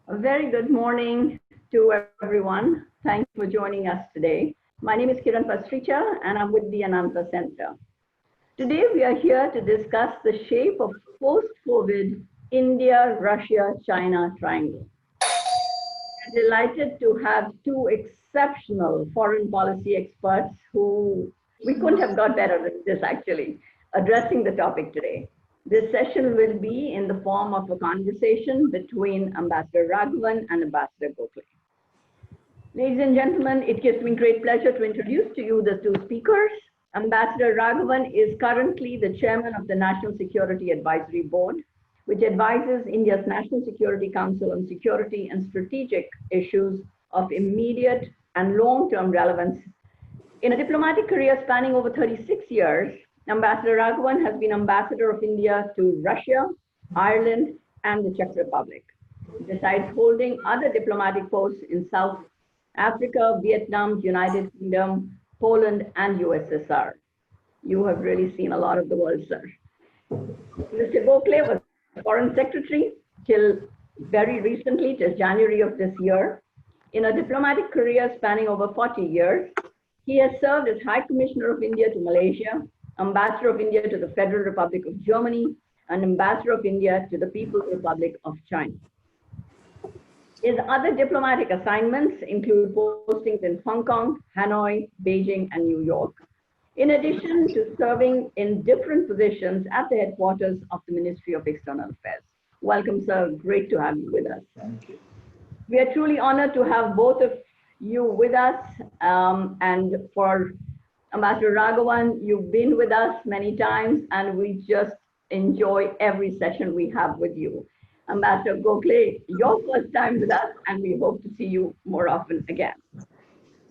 A very good morning to everyone. Thanks for joining us today. My name is Kiran Pastricha and I'm with the Ananta Center. Today we are here to discuss the shape of post-COVID India, Russia, China triangle. We're delighted to have two exceptional foreign policy experts who we couldn't have got better than this actually, addressing the topic today. This session will be in the form of a conversation between Ambassador Raghavan and Ambassador Gokhale. Ladies and gentlemen, it gives me great pleasure to introduce to you the two speakers. Ambassador Raghavan is currently the chairman of the National Security Advisory Board, which advises India's National Security Council on security and strategic issues of immediate and long-term relevance. In a diplomatic career spanning over 36 years, Ambassador Raghavan has been Ambassador of India to Russia, Ireland, and the Czech Republic, besides holding other diplomatic posts in South Africa, Vietnam, United Kingdom, Poland, and USSR. You have really seen a lot of the world, sir. Mr. Gokhale was Foreign Secretary till very recently, till January of this year. In a diplomatic career spanning over 40 years, he has served as High Commissioner of India to Malaysia, Ambassador of India to the Federal Republic of Germany, and Ambassador of India to the People's Republic of China. His other diplomatic assignments include postings in Hong Kong, Hanoi, Beijing, and New York, in addition to serving in different positions at the headquarters of the Ministry of External Affairs. Welcome, sir. Great to have you with us. Thank you. We are truly honored to have both of you with us. And for Ambassador Raghavan, you've been with us many times, and we just enjoy every session we have with you. Ambassador Gokhale, your first time with us, and we hope to see you more often again.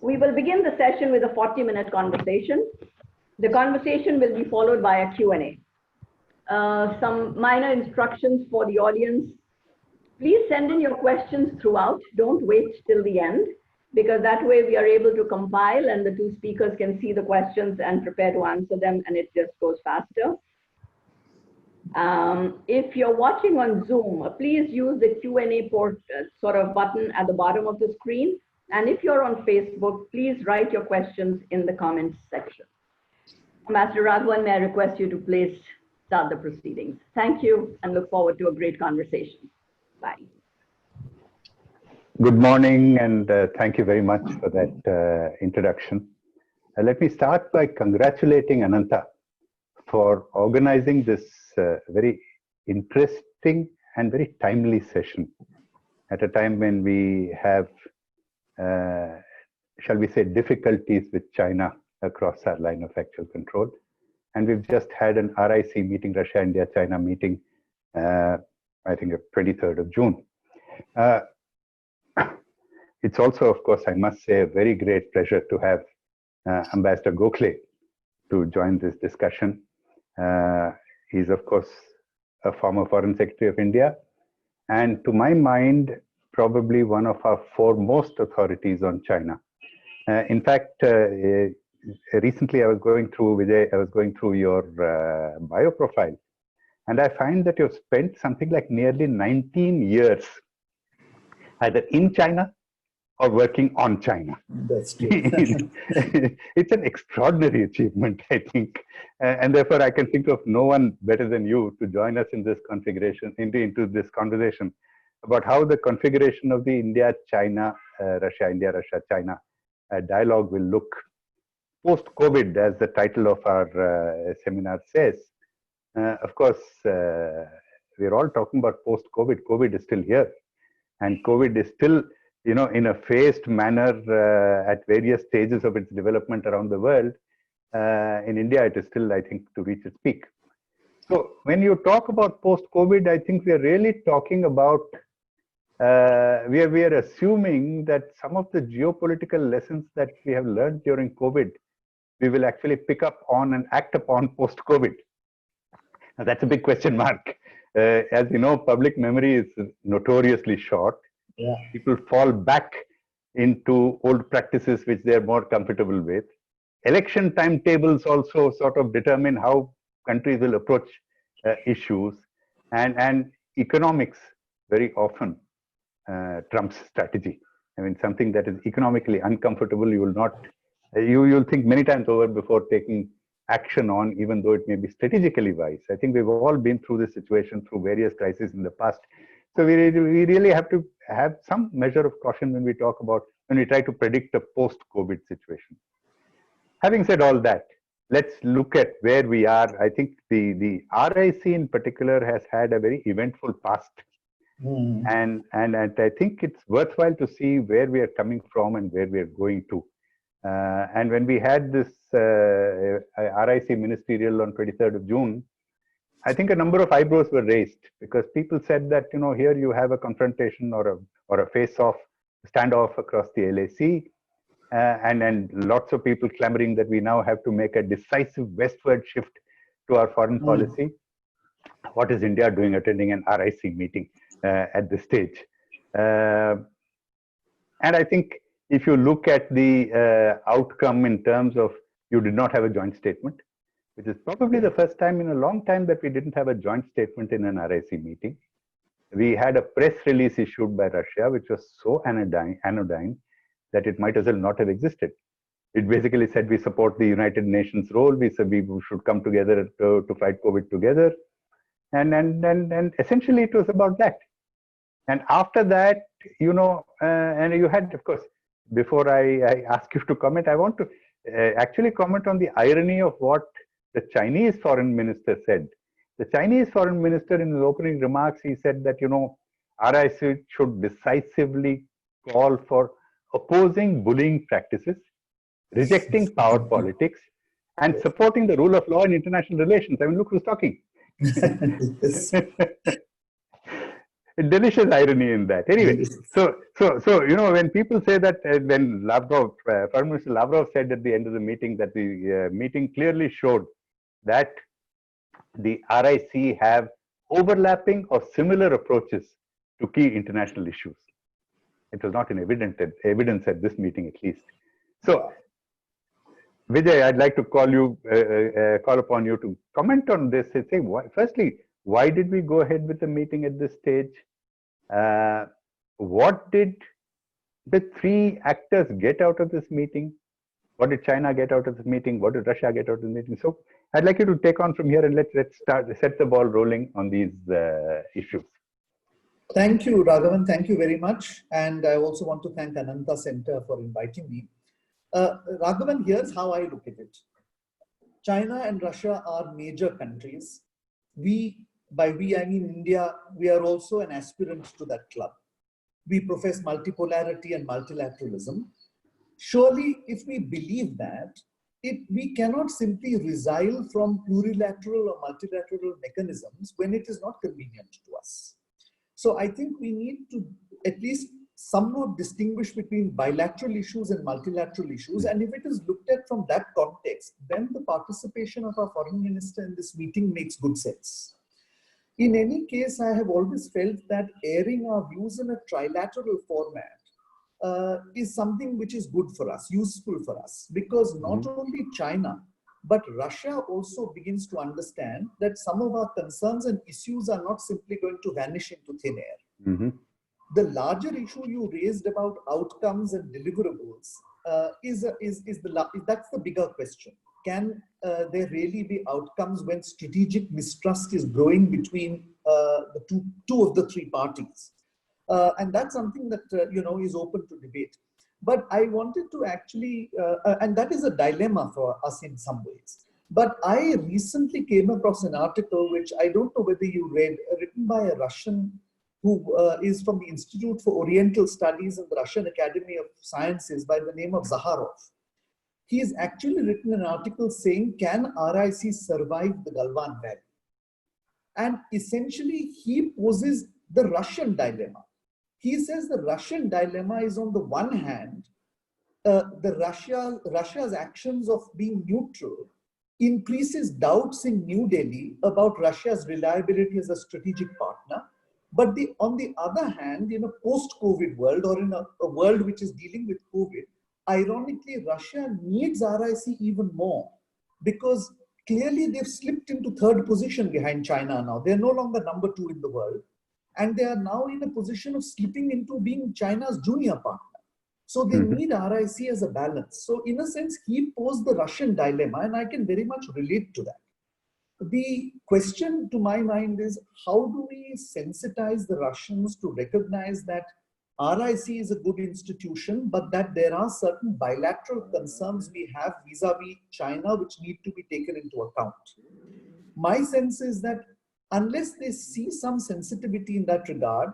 We will begin the session with a 40-minute conversation. The conversation will be followed by a Q&A. Some minor instructions for the audience. Please send in your questions throughout. Don't wait till the end, because that way we are able to compile and the two speakers can see the questions and prepare to answer them, and it just goes faster. If you're watching on Zoom, please use the Q&A sort of button at the bottom of the screen. And if you're on Facebook, please write your questions in the comments section. Ambassador Raghavan, may I request you to please start the proceedings. Thank you, and look forward to a great conversation. Bye. Good morning, and thank you very much for that introduction. Let me start by congratulating Ananta for organizing this very interesting and very timely session at a time when we have, shall we say, difficulties with China across our line of actual control. And we've just had an RIC meeting, Russia, India, China meeting, I think 23rd of June. It's also, of course, I must say, a very great pleasure to have Ambassador Gokhale to join this discussion. He's, of course, a former Foreign Secretary of India, and to my mind, probably one of our foremost authorities on China. In fact, recently I was going through, Vijay, I was going through your bio profile, and I find that you've spent something like nearly 19 years either in China or working on China. That's true. It's an extraordinary achievement, I think. And therefore, I can think of no one better than you to join us in this configuration, into this conversation about how the configuration of the India-China, Russia-India, Russia-China dialogue will look post-COVID, as the title of our seminar says. Of course, we're all talking about post-COVID. COVID is still here. And COVID is still, you know, in a phased manner at various stages of its development around the world. In India, it is still, I think, to reach its peak. So when you talk about post-COVID, I think we are really talking about, we are assuming that some of the geopolitical lessons that we have learned during COVID, we will actually pick up on and act upon post-COVID. Now, that's a big question mark. As you know, public memory is notoriously short. Yeah. People fall back into old practices which they're more comfortable with. Election timetables also sort of determine how countries will approach issues, and economics very often Trump's strategy. I mean, something that is economically uncomfortable, you will not, you'll think many times over before taking action on, even though it may be strategically wise. I think we've all been through this situation through various crises in the past. So we really have to have some measure of caution when we talk about, when we try to predict a post-COVID situation. Having said all that, let's look at where we are. I think the RIC in particular has had a very eventful past. And I think it's worthwhile to see where we are coming from and where we are going to. And when we had this RIC ministerial on 23rd of June, I think a number of eyebrows were raised because people said that, you know, here you have a confrontation or a face-off, standoff across the LAC, and lots of people clamoring that we now have to make a decisive westward shift to our foreign policy. What is India doing attending an RIC meeting at this stage? And I think if you look at the outcome in terms of, you did not have a joint statement, which is probably the first time in a long time that we didn't have a joint statement in an RIC meeting. We had a press release issued by Russia, which was so anodyne that it might as well not have existed. It basically said we support the United Nations role. We said we should come together to fight COVID together. And essentially it was about that. And after that, you know, and you had, of course, before I ask you to comment, I want to actually comment on the irony of what the Chinese foreign minister said. The Chinese foreign minister, in his opening remarks, he said that, you know, RIC should decisively call for opposing bullying practices, rejecting power politics, and supporting the rule of law in international relations. I mean, look who's talking. A delicious irony in that. Anyway, so you know, when people say that, when Lavrov, Foreign Minister Lavrov said at the end of the meeting that the meeting clearly showed that the RIC have overlapping or similar approaches to key international issues. It was not in evidence at this meeting, at least. So, Vijay, I'd like to call upon you to comment on this and say, firstly, why did we go ahead with the meeting at this stage? What did the three actors get out of this meeting? What did China get out of this meeting? What did Russia get out of the meeting? So I'd like you to take on from here and let's set the ball rolling on these issues. Thank you, Raghavan. Thank you very much. And I also want to thank Ananta Center for inviting me. Raghavan, here's how I look at it. China and Russia are major countries. By we, I mean India, we are also an aspirant to that club. We profess multipolarity and multilateralism. Surely, if we believe that, we cannot simply resile from plurilateral or multilateral mechanisms when it is not convenient to us. So I think we need to at least somewhat distinguish between bilateral issues and multilateral issues. And if it is looked at from that context, then the participation of our foreign minister in this meeting makes good sense. In any case, I have always felt that airing our views in a trilateral format is something which is good for us, useful for us, because not only China, but Russia also begins to understand that some of our concerns and issues are not simply going to vanish into thin air. The larger issue you raised about outcomes and deliverables that's the bigger question. Can there really be outcomes when strategic mistrust is growing between the two of the three parties? And that's something that you know, is open to debate. But I wanted to actually, and that is a dilemma for us in some ways. But I recently came across an article, which I don't know whether you read, written by a Russian who is from the Institute for Oriental Studies in the Russian Academy of Sciences by the name of Zakharov. He has actually written an article saying, can RIC survive the Galwan Valley? And essentially, he poses the Russian dilemma. He says the Russian dilemma is, on the one hand, Russia's actions of being neutral increases doubts in New Delhi about Russia's reliability as a strategic partner. But on the other hand, in a post-COVID world, or in a world which is dealing with COVID, ironically, Russia needs RIC even more, because clearly they've slipped into third position behind China now. They're no longer number 2 in the world. and they are now in a position of slipping into being China's junior partner. So they need RIC as a balance. So in a sense, he posed the Russian dilemma, and I can very much relate to that. The question to my mind is, how do we sensitize the Russians to recognize that RIC is a good institution, but that there are certain bilateral concerns we have vis-a-vis China which need to be taken into account? My sense is that unless they see some sensitivity in that regard,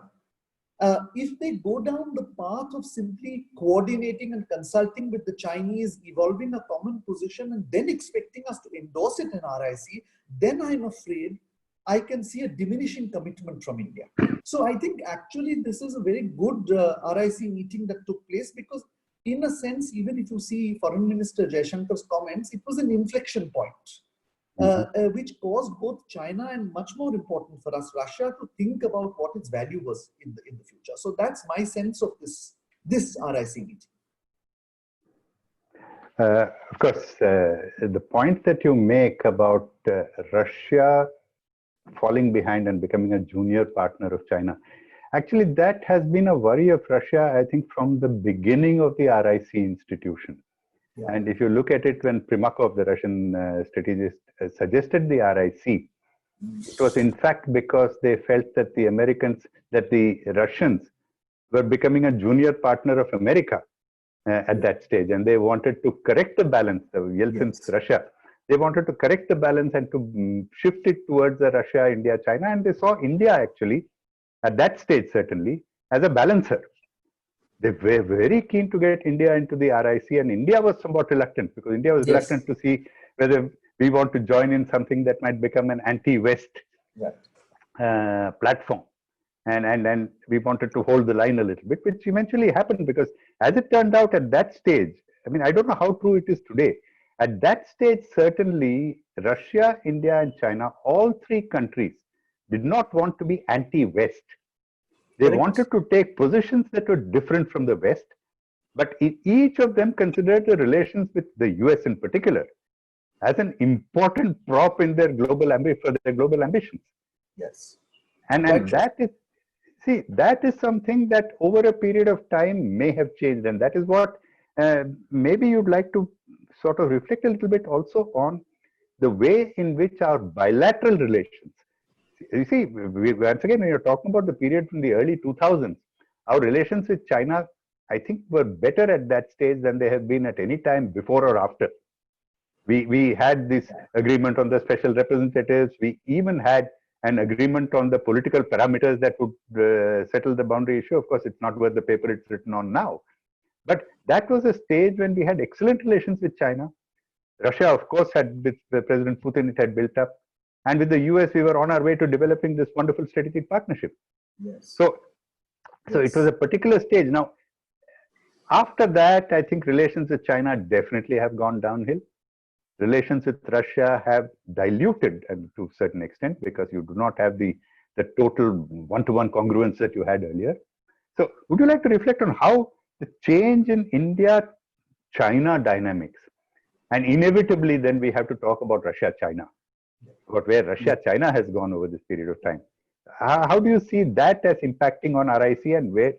if they go down the path of simply coordinating and consulting with the Chinese, evolving a common position, and then expecting us to endorse it in RIC, then I'm afraid I can see a diminishing commitment from India. So I think actually this is a very good RIC meeting that took place, because in a sense, even if you see Foreign Minister Jaishankar's comments, it was an inflection point. Which caused both China and, much more important for us, Russia, to think about what its value was in the future. So that's my sense of this RIC meeting. Of course, the point that you make about Russia falling behind and becoming a junior partner of China, actually that has been a worry of Russia, I think, from the beginning of the RIC institution. Yeah. And if you look at it, when Primakov, the Russian strategist, suggested the RIC, it was in fact because they felt that the Russians were becoming a junior partner of America at that stage, and they wanted to correct the balance. Yeltsin's Russia, they wanted to correct the balance and to shift it towards the Russia, India, China, and they saw India actually at that stage certainly as a balancer. They were very keen to get India into the RIC, and India was somewhat reluctant, because India was reluctant to see whether we want to join in something that might become an anti-West platform. And we wanted to hold the line a little bit, which eventually happened, because as it turned out at that stage, I mean, I don't know how true it is today. At that stage, certainly Russia, India, and China, all three countries did not want to be anti-West. They wanted to take positions that were different from the West, but each of them considered the relations with the US in particular as an important prop in their global ambitions. Yes. And that is, see, that is something that over a period of time may have changed. And that is what maybe you'd like to sort of reflect a little bit also on the way in which our bilateral relations. You see, once again, when you're talking about the period from the early 2000s, our relations with China, I think, were better at that stage than they have been at any time before or after. We had this agreement on the special representatives. We even had an agreement on the political parameters that would settle the boundary issue. Of course, it's not worth the paper it's written on now. But that was a stage when we had excellent relations with China. Russia, of course, had, with President Putin, it had built up. And with the US, we were on our way to developing this wonderful strategic partnership. Yes. So it was a particular stage. Now, after that, I think relations with China definitely have gone downhill. Relations with Russia have diluted to a certain extent, because you do not have the total one-to-one congruence that you had earlier. So would you like to reflect on how the change in India-China dynamics, and inevitably then we have to talk about Russia-China, about where Russia-China has gone over this period of time. How do you see that as impacting on RIC, and where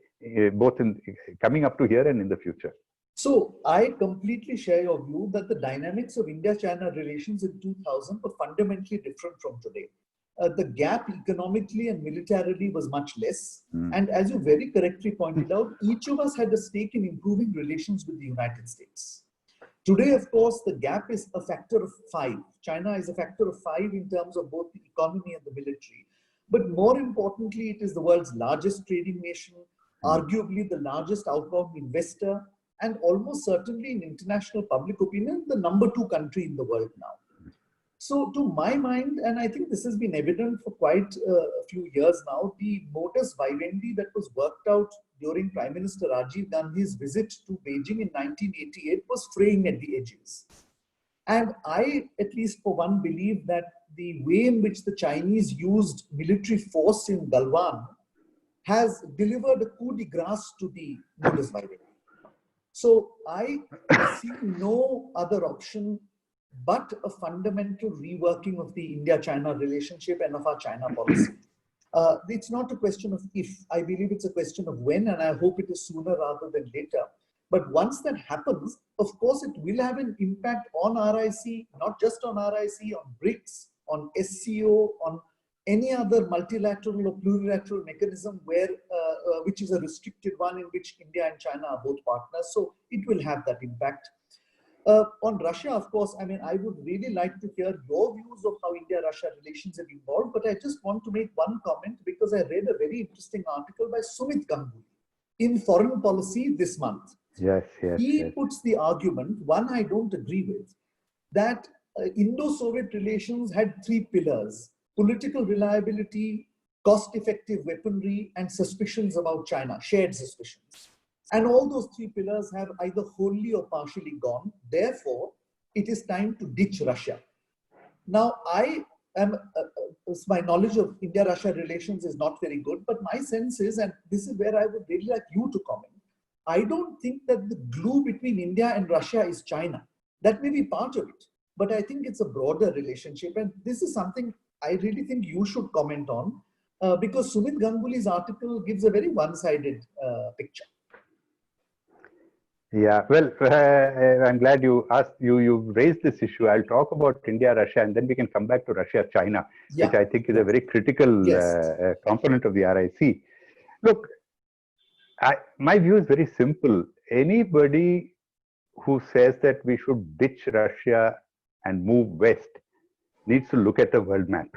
both in coming up to here and in the future? So I completely share your view that the dynamics of India-China relations in 2000 were fundamentally different from today. The gap economically and militarily was much less. And as you very correctly pointed out, each of us had a stake in improving relations with the United States. Today, of course, the gap is a factor of 5. China is a factor of 5 in terms of both the economy and the military. But more importantly, it is the world's largest trading nation, arguably the largest outbound investor, and almost certainly in international public opinion, the number 2 country in the world now. So to my mind, and I think this has been evident for quite a few years now, the modus vivendi that was worked out during Prime Minister Rajiv Gandhi's visit to Beijing in 1988 was fraying at the edges. And I, at least for one, believe that the way in which the Chinese used military force in Galwan has delivered a coup de grace to the modus vivendi. So I see no other option but a fundamental reworking of the India-China relationship and of our China policy. It's not a question of if. I believe it's a question of when, and I hope it is sooner rather than later. But once that happens, of course, it will have an impact on RIC, not just on RIC, on BRICS, on SCO, on any other multilateral or plurilateral mechanism where, which is a restricted one in which India and China are both partners. So it will have that impact. On Russia, of course, I mean, I would really like to hear your views of how India-Russia relations have evolved, but I just want to make one comment because I read a very interesting article by Sumit Ganguly in Foreign Policy this month. Yes, He puts the argument, one I don't agree with, that Indo-Soviet relations had three pillars: political reliability, cost-effective weaponry, and suspicions about China, shared suspicions. And all those three pillars have either wholly or partially gone. Therefore, it is time to ditch Russia. Now, I am, my knowledge of India-Russia relations is not very good, but my sense is, and this is where I would really like you to comment, I don't think that the glue between India and Russia is China. That may be part of it, but I think it's a broader relationship. And this is something I really think you should comment on because Sumit Ganguly's article gives a very one-sided picture. Yeah, well, I'm glad you asked, you raised this issue. I'll talk about India, Russia, and then we can come back to Russia, China, which I think is a very critical component of the RIC. Look, my view is very simple. Anybody who says that we should ditch Russia and move west needs to look at the world map.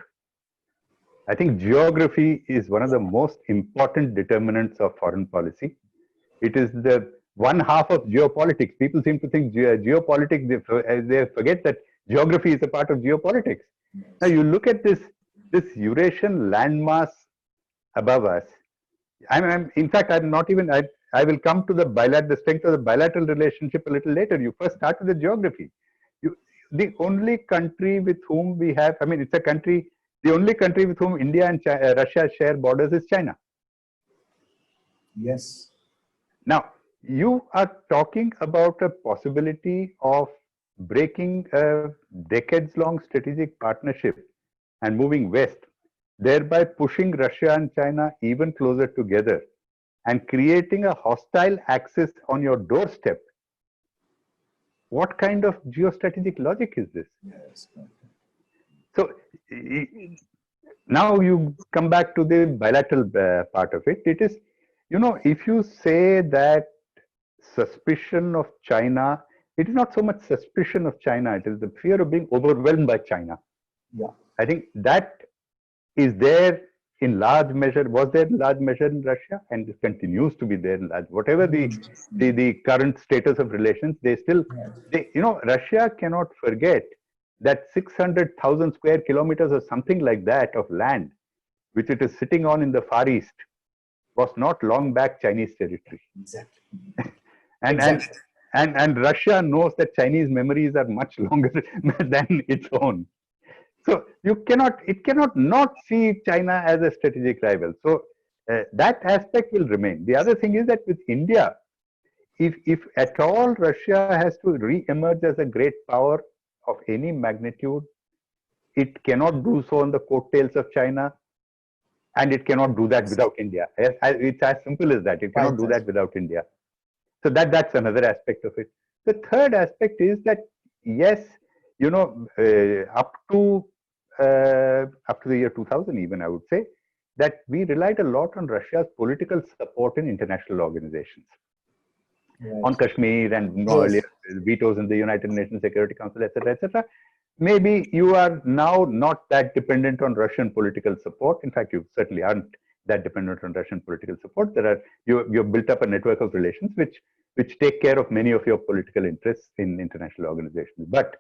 I think geography is one of the most important determinants of foreign policy. It is the one half of geopolitics. People seem to think geopolitics, they forget that geography is a part of geopolitics. Now you look at this Eurasian landmass above us. In fact, I'm not even, I will come to the strength of the bilateral relationship a little later. You first start with the geography. The only country with whom we have, it's a country, the only country with whom India and Russia share borders is China. Yes. Now, you are talking about a possibility of breaking a decades-long strategic partnership and moving west, thereby pushing Russia and China even closer together and creating a hostile axis on your doorstep. What kind of geostrategic logic is this? Yes. So now you come back to the bilateral part of it. It is, if you say that suspicion of China, it is not so much suspicion of China, it is the fear of being overwhelmed by China. Yeah. I think that is there in large measure, was there in large measure in Russia, and it continues to be there in large, whatever the current status of relations, Russia cannot forget that 600,000 square kilometers or something like that of land, which it is sitting on in the Far East, was not long back Chinese territory. Exactly. And Russia knows that Chinese memories are much longer than its own. So it cannot not see China as a strategic rival. So that aspect will remain. The other thing is that with India, if at all Russia has to re-emerge as a great power of any magnitude, it cannot do so on the coattails of China, and it cannot do that without India. It's as simple as that. It cannot do that without India. So that's another aspect of it. The third aspect is that, yes, up to the year 2000 even, I would say, that we relied a lot on Russia's political support in international organizations. Right. On Kashmir and earlier vetoes in the United Nations Security Council, etc., etc. Maybe you are now not that dependent on Russian political support. In fact, you certainly aren't that dependent on Russian political support. You've built up a network of relations which take care of many of your political interests in international organizations. But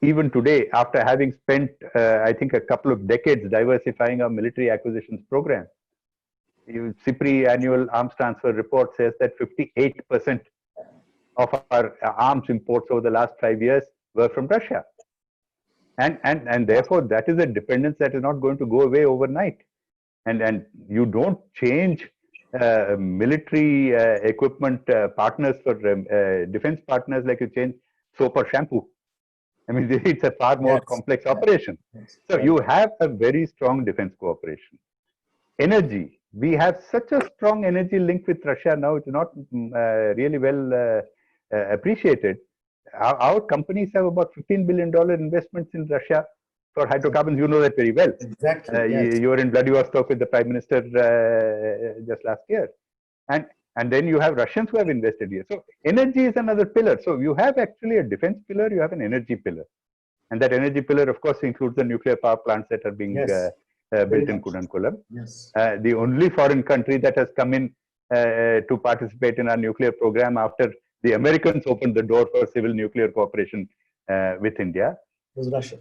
even today, after having spent, I think, a couple of decades diversifying our military acquisitions program, CIPRI annual arms transfer report says that 58% of our arms imports over the last 5 years were from Russia. And therefore, that is a dependence that is not going to go away overnight. And you don't change military equipment partners for defense partners like you change soap or shampoo. It's a far more complex operation. So you have a very strong defense cooperation. energy. We have such a strong energy link with Russia now. It's not really well appreciated. Our companies have about $15 billion investments in Russia for hydrocarbons. You know that very well. Exactly. Yes. You were in Vladivostok with the Prime Minister just last year. And then you have Russians who have invested here. So energy is another pillar. So you have actually a defense pillar, you have an energy pillar. And that energy pillar, of course, includes the nuclear power plants that are being built in Kudankulam. Yes. The only foreign country that has come in to participate in our nuclear program after the Americans opened the door for civil nuclear cooperation with India. Was Russia.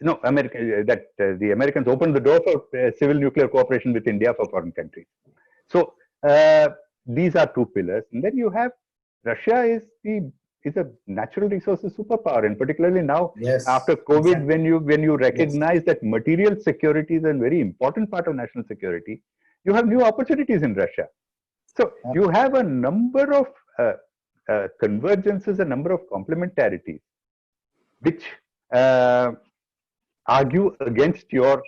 No, the Americans opened the door for civil nuclear cooperation with India for foreign countries. So these are two pillars. And then you have Russia is a natural resources superpower, and particularly now after COVID, when you recognize that material security is a very important part of national security, you have new opportunities in Russia. So you have a number of convergences, a number of complementarities, which argue against your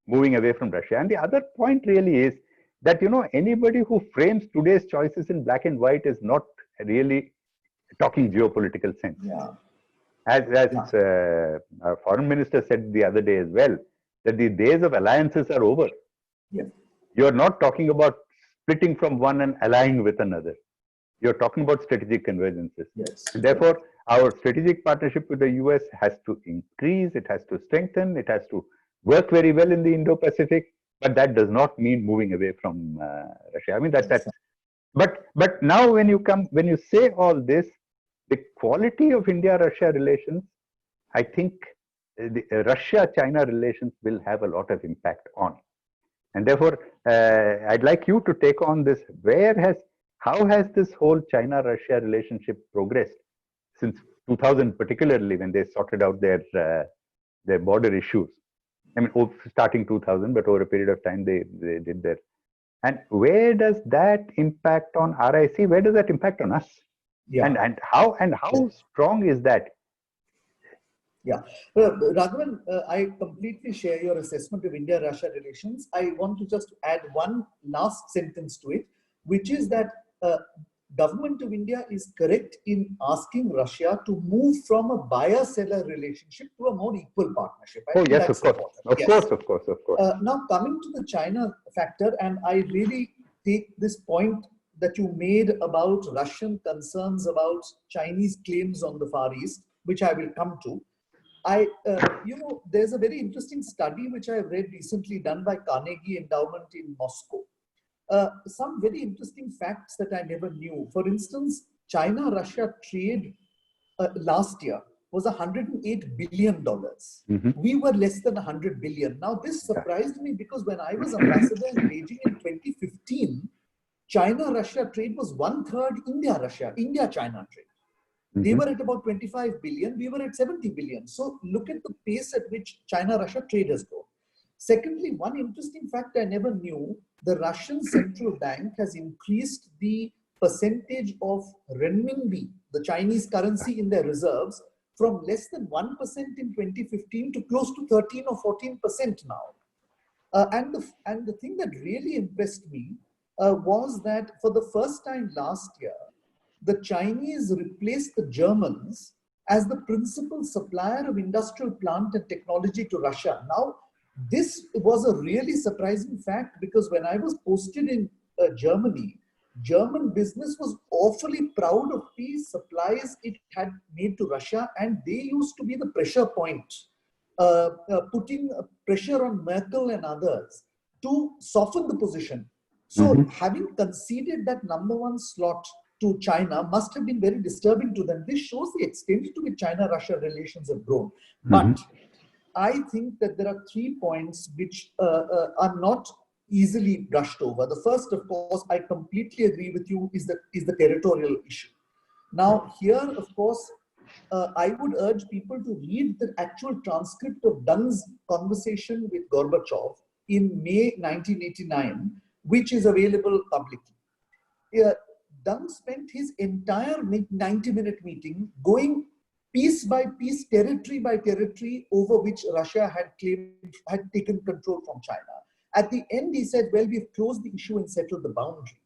moving away from Russia. And the other point really is that, you know, anybody who frames today's choices in black and white is not really talking geopolitical sense. As our foreign minister said the other day as well, that the days of alliances are over. You're not talking about splitting from one and allying with another. You're talking about strategic convergences. And therefore, our strategic partnership with the US has to increase, it has to strengthen, it has to work very well in the Indo-Pacific, but that does not mean moving away from Russia. I mean, but now when you say all this, the quality of India-Russia relations, I think the Russia-China relations will have a lot of impact on. And therefore, I'd like you to take on this. How has this whole China-Russia relationship progressed since 2000, particularly when they sorted out their border issues? I mean, starting 2000, but over a period of time they did that. And where does that impact on RIC? Where does that impact on us? And how strong is that? Raghavan, I completely share your assessment of India-Russia relations. I want to just add one last sentence to it, which is that government of India is correct in asking Russia to move from a buyer-seller relationship to a more equal partnership. Yes, of course. Now, coming to the China factor, and I really take this point that you made about Russian concerns about Chinese claims on the Far East, which I will come to. There's a very interesting study which I have read recently done by Carnegie Endowment in Moscow. Some very interesting facts that I never knew. For instance, China-Russia trade last year was $108 billion. We were less than 100 billion. Now, this surprised me because when I was ambassador in Beijing in 2015, China-Russia trade was 1/3 India-China trade. They were at about 25 billion. We were at 70 billion. So look at the pace at which China-Russia trade has grown. Secondly, one interesting fact I never knew, the Russian central bank has increased the percentage of renminbi, the Chinese currency in their reserves, from less than 1% in 2015 to close to 13 or 14% now. And the thing that really impressed me was that for the first time last year, the Chinese replaced the Germans as the principal supplier of industrial plant and technology to Russia. Now, this was a really surprising fact because when I was posted in Germany, German business was awfully proud of the supplies it had made to Russia, and they used to be the pressure point, putting pressure on Merkel and others to soften the position. So having conceded that #1 slot to China must have been very disturbing to them. This shows the extent to which China-Russia relations have grown. But I think that there are 3 points which are not easily brushed over. The first, of course, I completely agree with you, is the territorial issue. Now, here, of course, I would urge people to read the actual transcript of Deng's conversation with Gorbachev in May 1989, which is available publicly. Deng spent his entire 90-minute meeting going piece by piece, territory by territory, over which Russia had taken control from China. At the end, he said, well, we've closed the issue and settled the boundary.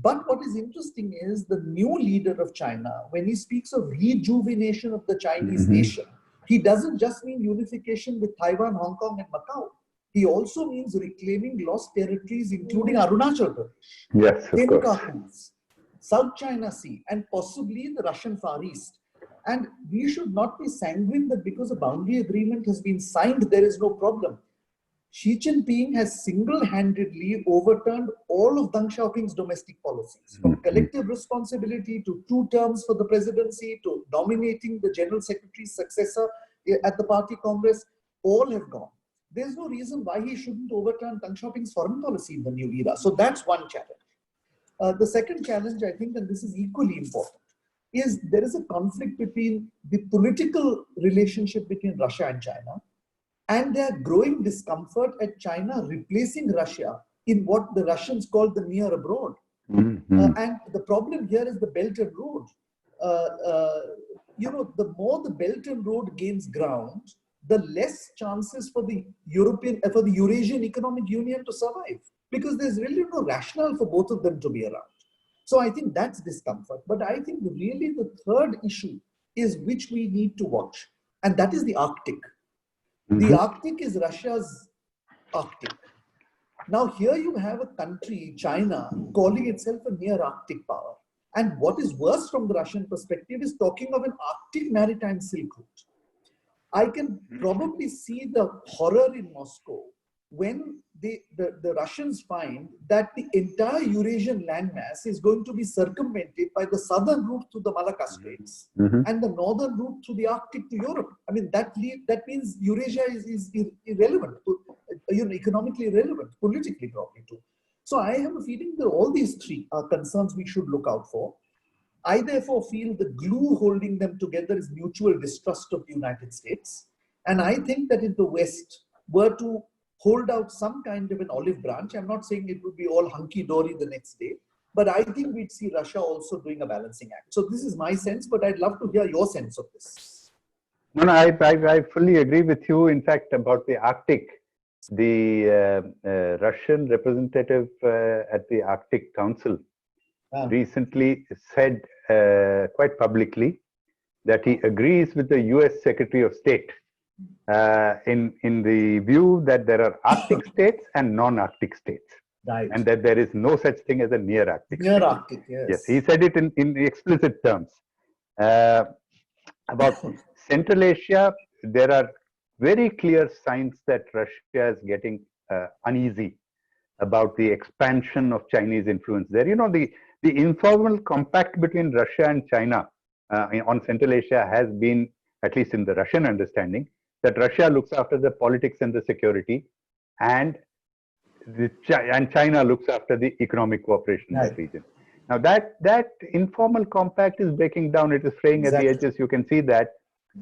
But what is interesting is the new leader of China, when he speaks of rejuvenation of the Chinese nation, he doesn't just mean unification with Taiwan, Hong Kong, and Macau. He also means reclaiming lost territories, including Arunachal Pradesh, Yes, of course. Senkakus, South China Sea, and possibly the Russian Far East. And we should not be sanguine that because a boundary agreement has been signed, there is no problem. Xi Jinping has single-handedly overturned all of Deng Xiaoping's domestic policies, from collective responsibility to 2 terms for the presidency to nominating the general secretary's successor at the party congress. All have gone. There's no reason why he shouldn't overturn Deng Xiaoping's foreign policy in the new era. So that's one challenge. The second challenge, I think, and this is equally important, is there is a conflict between the political relationship between Russia and China and their growing discomfort at China replacing Russia in what the Russians call the near abroad. And the problem here is the Belt and Road. The more the Belt and Road gains ground, the less chances for the Eurasian Economic Union to survive, because there's really no rationale for both of them to be around. So I think that's discomfort. But I think really the third issue is which we need to watch, and that is the Arctic. The Arctic is Russia's Arctic. Now here you have a country, China, calling itself a near Arctic power. And what is worse from the Russian perspective is talking of an Arctic maritime Silk Route. I can probably see the horror in Moscow when the Russians find that the entire Eurasian landmass is going to be circumvented by the southern route through the Malacca Straits and the northern route through the Arctic to Europe. I mean, that means Eurasia is irrelevant, economically irrelevant, politically probably too. So I have a feeling that all these 3 are concerns we should look out for. I therefore feel the glue holding them together is mutual distrust of the United States. And I think that if the West were to hold out some kind of an olive branch, I'm not saying it would be all hunky-dory the next day, but I think we'd see Russia also doing a balancing act. So this is my sense, but I'd love to hear your sense of this. No, I fully agree with you. In fact, about the Arctic, the Russian representative at the Arctic Council recently said quite publicly that he agrees with the US Secretary of State in the view that there are Arctic states and non-Arctic states, Right. and that there is no such thing as a near Arctic. Near Arctic, yes. Yes, he said it in explicit terms. About Central Asia, there are very clear signs that Russia is getting uneasy about the expansion of Chinese influence there. You know, the informal compact between Russia and China on Central Asia has been, at least in the Russian understanding, that Russia looks after the politics and the security, and China looks after the economic cooperation in that region. Now that informal compact is breaking down. It is fraying at the edges. You can see that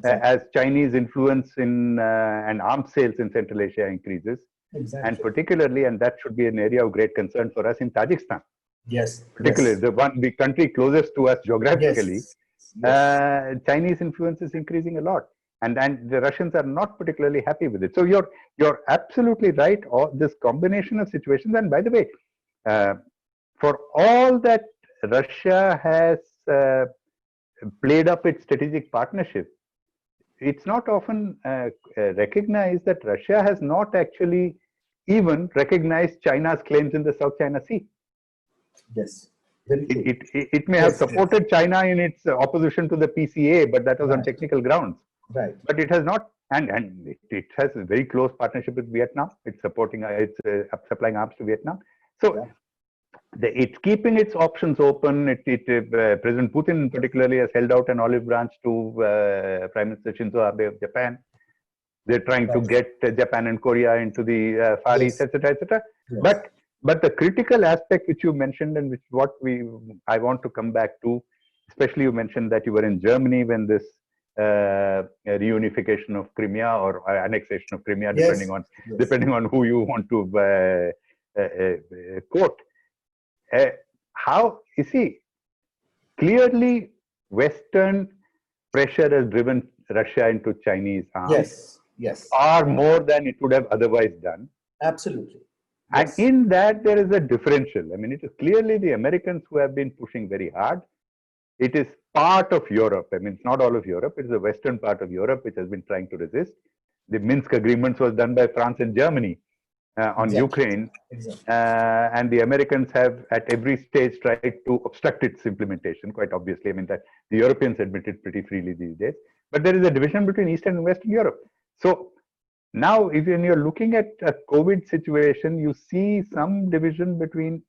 as Chinese influence in and arms sales in Central Asia increases, and particularly, and that should be an area of great concern for us, in Tajikistan. Yes. Particularly the country closest to us geographically, Chinese influence is increasing a lot. And the Russians are not particularly happy with it. So you're absolutely right. This combination of situations, and by the way, for all that Russia has played up its strategic partnership, it's not often recognized that Russia has not actually even recognized China's claims in the South China Sea. Yes. It may have supported China in its opposition to the PCA, but that was on technical grounds. Right. But it has not, and it has a very close partnership with Vietnam. It's supporting, it's supplying arms to Vietnam. So it's keeping its options open. President Putin particularly has held out an olive branch to Prime Minister Shinzo Abe of Japan. They're trying to get Japan and Korea into the Far East, etc., etc. But the critical aspect which you mentioned, and which I want to come back to, especially you mentioned that you were in Germany when this reunification of Crimea or annexation of Crimea, depending on who you want to quote. How you see, clearly Western pressure has driven Russia into Chinese arms. Yes. Far more than it would have otherwise done. Absolutely. And Yes. in that, there is a differential. I mean, it is clearly the Americans who have been pushing very hard. It is part of Europe. I mean, it's not all of Europe. It is the western part of Europe which has been trying to resist. The Minsk agreements was done by France and Germany on Exactly. Ukraine. Exactly. And the Americans have at every stage tried to obstruct its implementation, quite obviously. I mean, that the Europeans admit it pretty freely these days. But there is a division between Eastern and Western Europe. So now, when you're looking at a COVID situation, you see some division between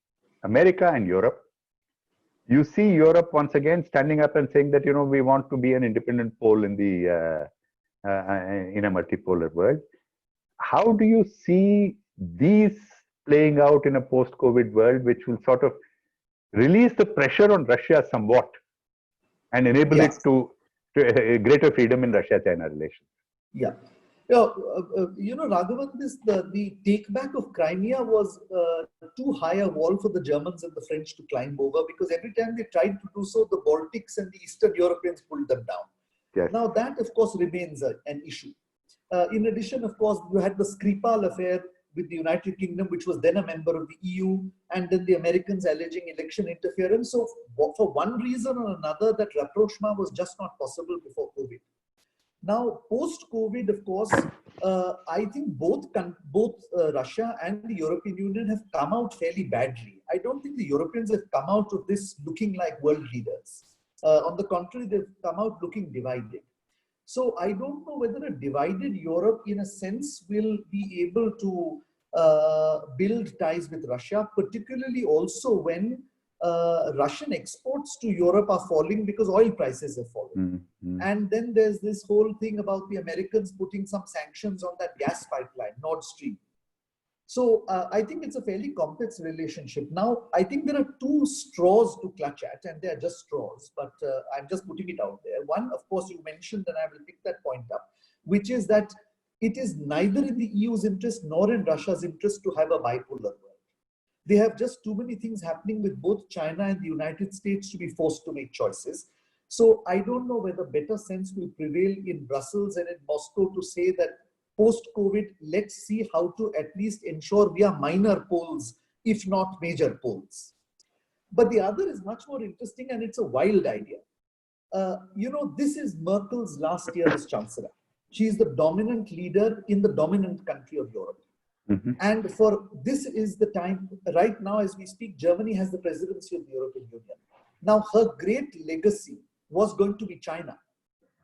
America and Europe. You see Europe once again standing up and saying that, you know, we want to be an independent pole in the in a multipolar world. How do you see these playing out in a post-COVID world, which will sort of release the pressure on Russia somewhat and enable Yeah. it to greater freedom in Russia-China relations? Yeah. Raghavan, the take back of Crimea was too high a wall for the Germans and the French to climb over, because every time they tried to do so, the Baltics and the Eastern Europeans pulled them down. Yes. Now that, of course, remains an issue. In addition, of course, you had the Skripal affair with the United Kingdom, which was then a member of the EU, and then the Americans alleging election interference. So for one reason or another, that rapprochement was just not possible before COVID. Now, post-COVID, of course, I think both Russia and the European Union have come out fairly badly. I don't think the Europeans have come out of this looking like world leaders. On the contrary, they've come out looking divided. So I don't know whether a divided Europe, in a sense, will be able to build ties with Russia, particularly also when Russian exports to Europe are falling because oil prices have fallen. Mm-hmm. And then there's this whole thing about the Americans putting some sanctions on that gas pipeline, Nord Stream. So I think it's a fairly complex relationship. Now, I think there are two straws to clutch at, and they are just straws, but I'm just putting it out there. One, of course, you mentioned, and I will pick that point up, which is that it is neither in the EU's interest nor in Russia's interest to have a bipolar world. They have just too many things happening with both China and the United States to be forced to make choices. So I don't know whether better sense will prevail in Brussels and in Moscow to say that post-COVID, let's see how to at least ensure we are minor poles, if not major poles. But the other is much more interesting, and it's a wild idea. This is Merkel's last year as Chancellor. She is the dominant leader in the dominant country of Europe. Mm-hmm. And for this is the time, right now as we speak, Germany has the presidency of the European Union. Now, her great legacy was going to be China.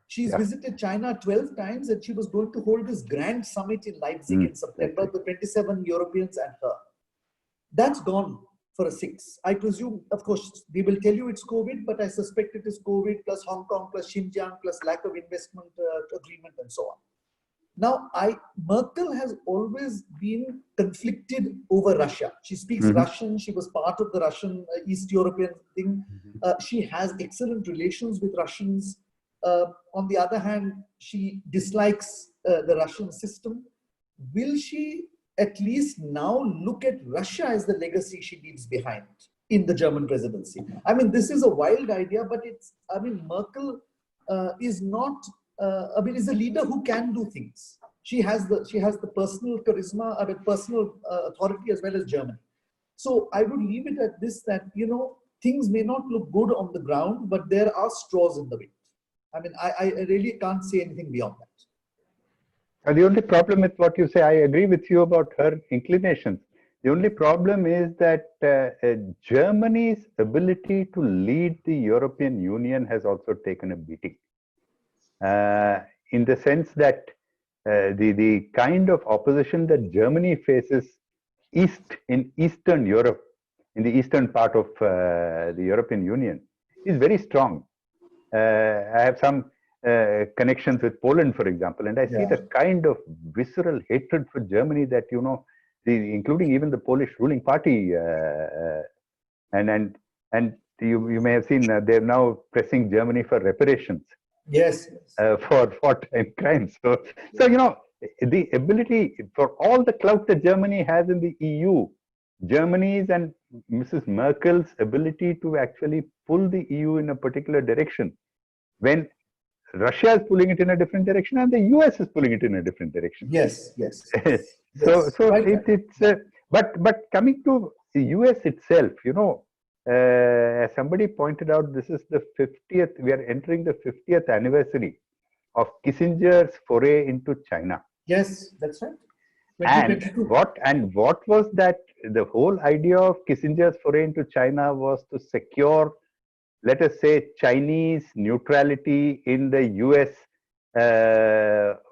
She's visited China 12 times, and she was going to hold this grand summit in Leipzig in September, the 27 Europeans and her. That's gone for a 6. I presume, of course, they will tell you it's COVID, but I suspect it is COVID plus Hong Kong plus Xinjiang plus lack of investment agreement and so on. Now, Merkel has always been conflicted over Russia. She speaks Russian. She was part of the Russian East European thing. She has excellent relations with Russians. On the other hand, she dislikes the Russian system. Will she at least now look at Russia as the legacy she leaves behind in the German presidency? I mean, this is a wild idea, but Merkel is not, is a leader who can do things. She has the personal charisma, personal authority as well as Germany. So I would leave it at this, that, things may not look good on the ground, but there are straws in the wind. I mean, I really can't say anything beyond that. The only problem with what you say, I agree with you about her inclinations. The only problem is that Germany's ability to lead the European Union has also taken a beating. In the sense that the kind of opposition that Germany faces in Eastern Europe, in the eastern part of the European Union, is very strong. I have some connections with Poland, for example, and I see the kind of visceral hatred for Germany that, including even the Polish ruling party, and you may have seen they're now pressing Germany for reparations. Yes. For wartime crimes. So the ability for all the clout that Germany has in the EU, Germany's and Mrs. Merkel's ability to actually pull the EU in a particular direction, when Russia is pulling it in a different direction and the US is pulling it in a different direction. Yes. So right. But coming to the US itself, as somebody pointed out, this is the 50th, we are entering the 50th anniversary of Kissinger's foray into China. Yes, that's right. And 2022. what was that? The whole idea of Kissinger's foray into China was to secure, let us say, Chinese neutrality in the US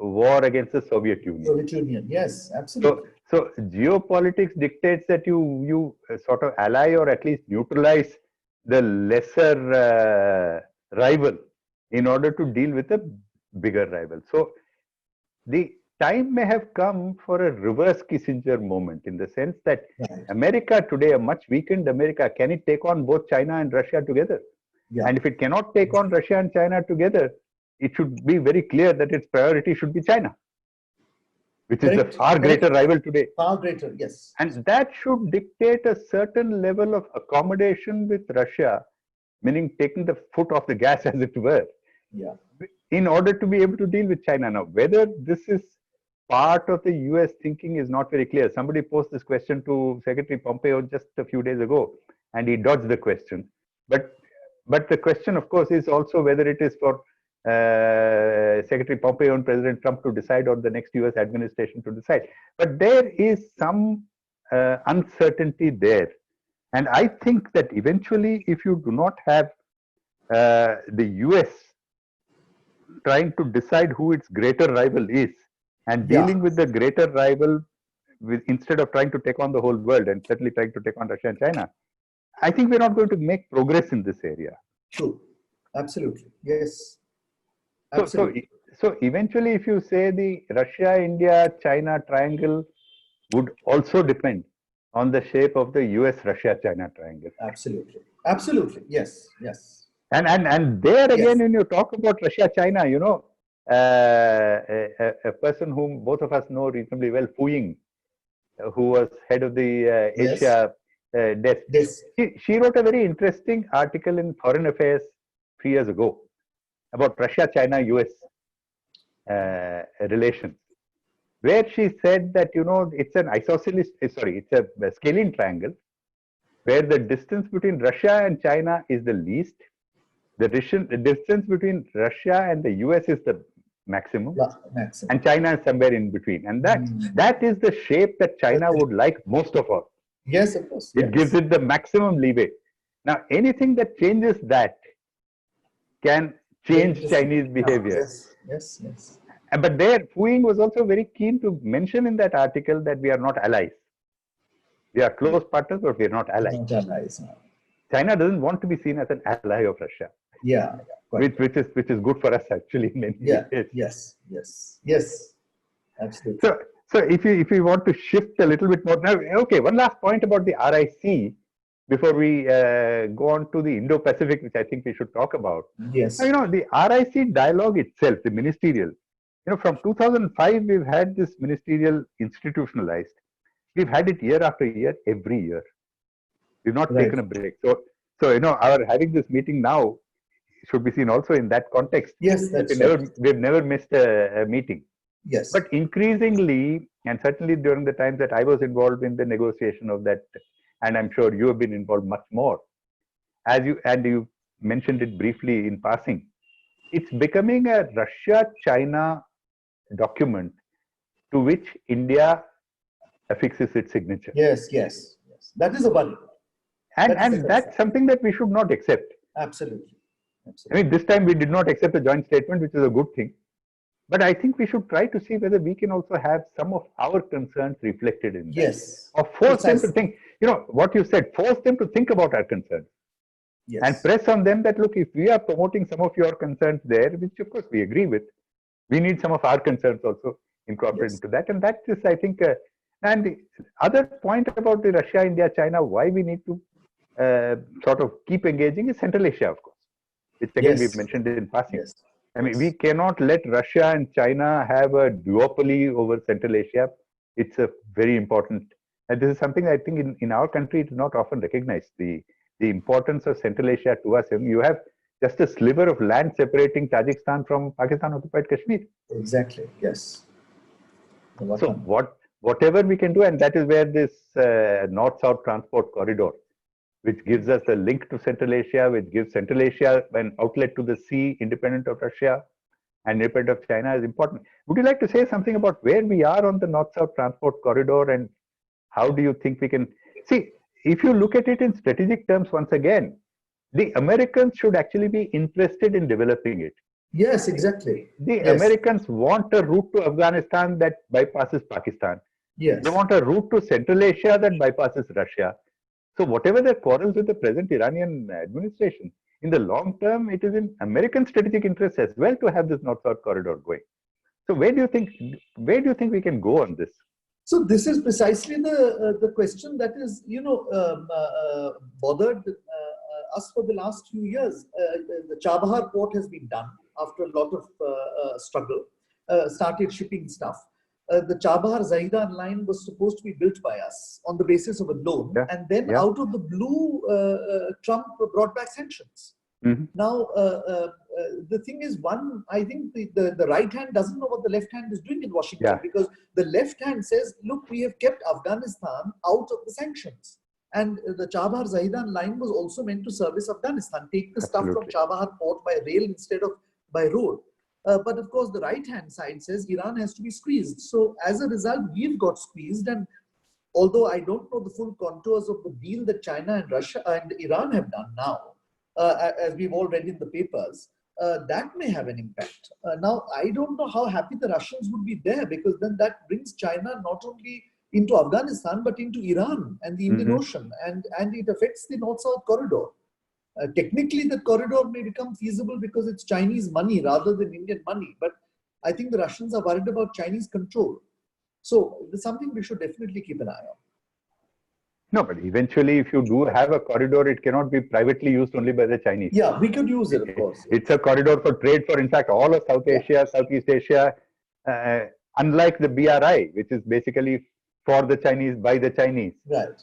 war against the Soviet Union. Soviet Union, yes, absolutely. So geopolitics dictates that you sort of ally or at least neutralize the lesser rival in order to deal with a bigger rival. So the time may have come for a reverse Kissinger moment, in the sense that Right. America today, a much weakened America, can it take on both China and Russia together? Yeah. And if it cannot take on Russia and China together, it should be very clear that its priority should be China, which is a Correct. far greater rival today. Far greater, yes. And that should dictate a certain level of accommodation with Russia, meaning taking the foot off the gas, as it were, Yeah. in order to be able to deal with China. Now, whether this is part of the US thinking is not very clear. Somebody posed this question to Secretary Pompeo just a few days ago, and he dodged the question. But the question, of course, is also whether it is for Secretary Pompeo and President Trump to decide, or the next US administration to decide. But there is some uncertainty there. And I think that eventually, if you do not have the US trying to decide who its greater rival is, and dealing with the greater rival instead of trying to take on the whole world, and certainly trying to take on Russia and China, I think we're not going to make progress in this area. True. Absolutely. Yes. So eventually, if you say the Russia, India, China triangle would also depend on the shape of the US, Russia, China triangle. Absolutely. Absolutely. Yes. Yes. And there again, when you talk about Russia, China, a person whom both of us know reasonably well, Fu Ying, who was head of the Asia desk. Yes. She wrote a very interesting article in Foreign Affairs 3 years ago about Russia, China, US relations, where she said that, it's an isosceles, it's a scalene triangle, where the distance between Russia and China is the least. The distance between Russia and the US is the maximum, and China is somewhere in between. And that is the shape that China would like most of all. Yes, of course. It gives it the maximum leeway. Now, anything that changes that can change Chinese behavior. Yes. But there, Fu Ying was also very keen to mention in that article that we are not allies. We are close partners, but we are not allies. Not allies. China doesn't want to be seen as an ally of Russia. Yeah. Which is good for us, actually, in many ways. Yes. Absolutely. So if you want to shift a little bit more now, okay. One last point about the RIC before we go on to the Indo-Pacific, which I think we should talk about. Yes. Now, the RIC dialogue itself, the ministerial, from 2005 we've had this ministerial institutionalized. We've had it year after year, every year. We've not taken a break. So our having this meeting now should be seen also in that context. Yes, that's we've never missed a meeting. Yes. But increasingly, and certainly during the times that I was involved in the negotiation of that, and I'm sure you have been involved much more, you mentioned it briefly in passing, it's becoming a Russia-China document to which India affixes its signature. Yes. That is a worry. And that's something that we should not accept. Absolutely. I mean, this time we did not accept a joint statement, which is a good thing. But I think we should try to see whether we can also have some of our concerns reflected in that. Yes. Or force them to think, what you said, force them to think about our concerns. Yes. And press on them that, look, if we are promoting some of your concerns there, which of course we agree with, we need some of our concerns also incorporated into that. And that is, I think, and the other point about the Russia, India, China, why we need to sort of keep engaging is Central Asia, of course, which again we've mentioned in passing. Yes. I mean, we cannot let Russia and China have a duopoly over Central Asia. It's a very important, and this is something I think in our country it is not often recognized, the importance of Central Asia to us. And you have just a sliver of land separating Tajikistan from Pakistan occupied Kashmir. Exactly. Yes. So whatever we can do, and that is where this North-South transport corridor, which gives us a link to Central Asia, which gives Central Asia an outlet to the sea, independent of Russia and independent of China, is important. Would you like to say something about where we are on the North-South transport corridor, and how do you think we can see? If you look at it in strategic terms, once again, the Americans should actually be interested in developing it. Yes, exactly. The Yes. Americans want a route to Afghanistan that bypasses Pakistan. Yes. They want a route to Central Asia that bypasses Russia. So whatever their quarrels with the present Iranian administration, in the long term, it is in American strategic interest as well to have this North-South corridor going. So where do you think we can go on this? So this is precisely the question that is, bothered us for the last few years. The Chabahar port has been done after a lot of struggle, started shipping stuff. The Chabahar-Zahedan line was supposed to be built by us on the basis of a loan. Yeah. And then out of the blue, Trump brought back sanctions. Mm-hmm. Now, the thing is, I think the right hand doesn't know what the left hand is doing in Washington, because the left hand says, look, we have kept Afghanistan out of the sanctions. And the Chabahar-Zahedan line was also meant to service Afghanistan, take the stuff from Chabahar port by rail instead of by road. But of course, the right-hand side says Iran has to be squeezed. So as a result, we've got squeezed. And although I don't know the full contours of the deal that China and Russia and Iran have done now, as we've all read in the papers, that may have an impact. Now, I don't know how happy the Russians would be there, because then that brings China not only into Afghanistan, but into Iran and the Indian Ocean. And it affects the North-South corridor. Technically, the corridor may become feasible because it's Chinese money rather than Indian money. But I think the Russians are worried about Chinese control. So it's something we should definitely keep an eye on. No, but eventually, if you do have a corridor, it cannot be privately used only by the Chinese. Yeah, we could use it, of course. It's a corridor for trade for, in fact, all of South Asia, Southeast Asia, unlike the BRI, which is basically for the Chinese, by the Chinese. Right.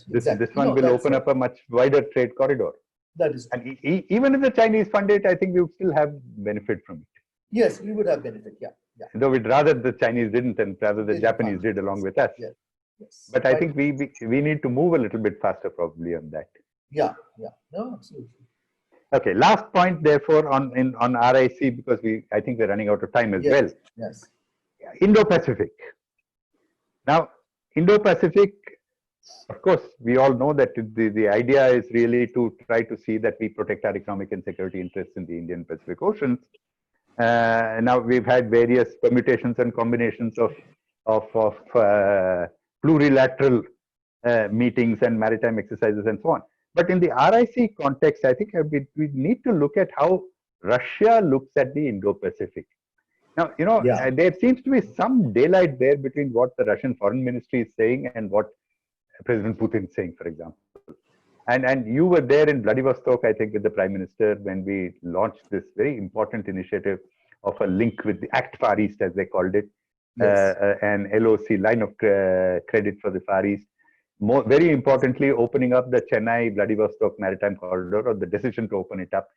This one will open up a much wider trade corridor. That is true. And even if the Chinese fund it, I think we would still have benefit from it. Yes, we would have benefit, yeah. Though we'd rather the Chinese didn't, and rather the Japanese did along with us. Yes. But I think we need to move a little bit faster probably on that. Yeah. No, absolutely. Okay, last point therefore on RIC, because I think we're running out of time as well. Yes. Indo-Pacific. Now, Indo-Pacific, of course, we all know that the idea is really to try to see that we protect our economic and security interests in the Indian Pacific Oceans. Now, we've had various permutations and combinations of plurilateral meetings and maritime exercises and so on. But in the RIC context, I think we need to look at how Russia looks at the Indo-Pacific. Now, there seems to be some daylight there between what the Russian foreign ministry is saying and what President Putin is saying, for example. And you were there in Vladivostok, I think, with the Prime Minister when we launched this very important initiative of a link with the ACT Far East, as they called it, an LOC, line of credit for the Far East. Very importantly, opening up the Chennai-Vladivostok maritime corridor, or the decision to open it up.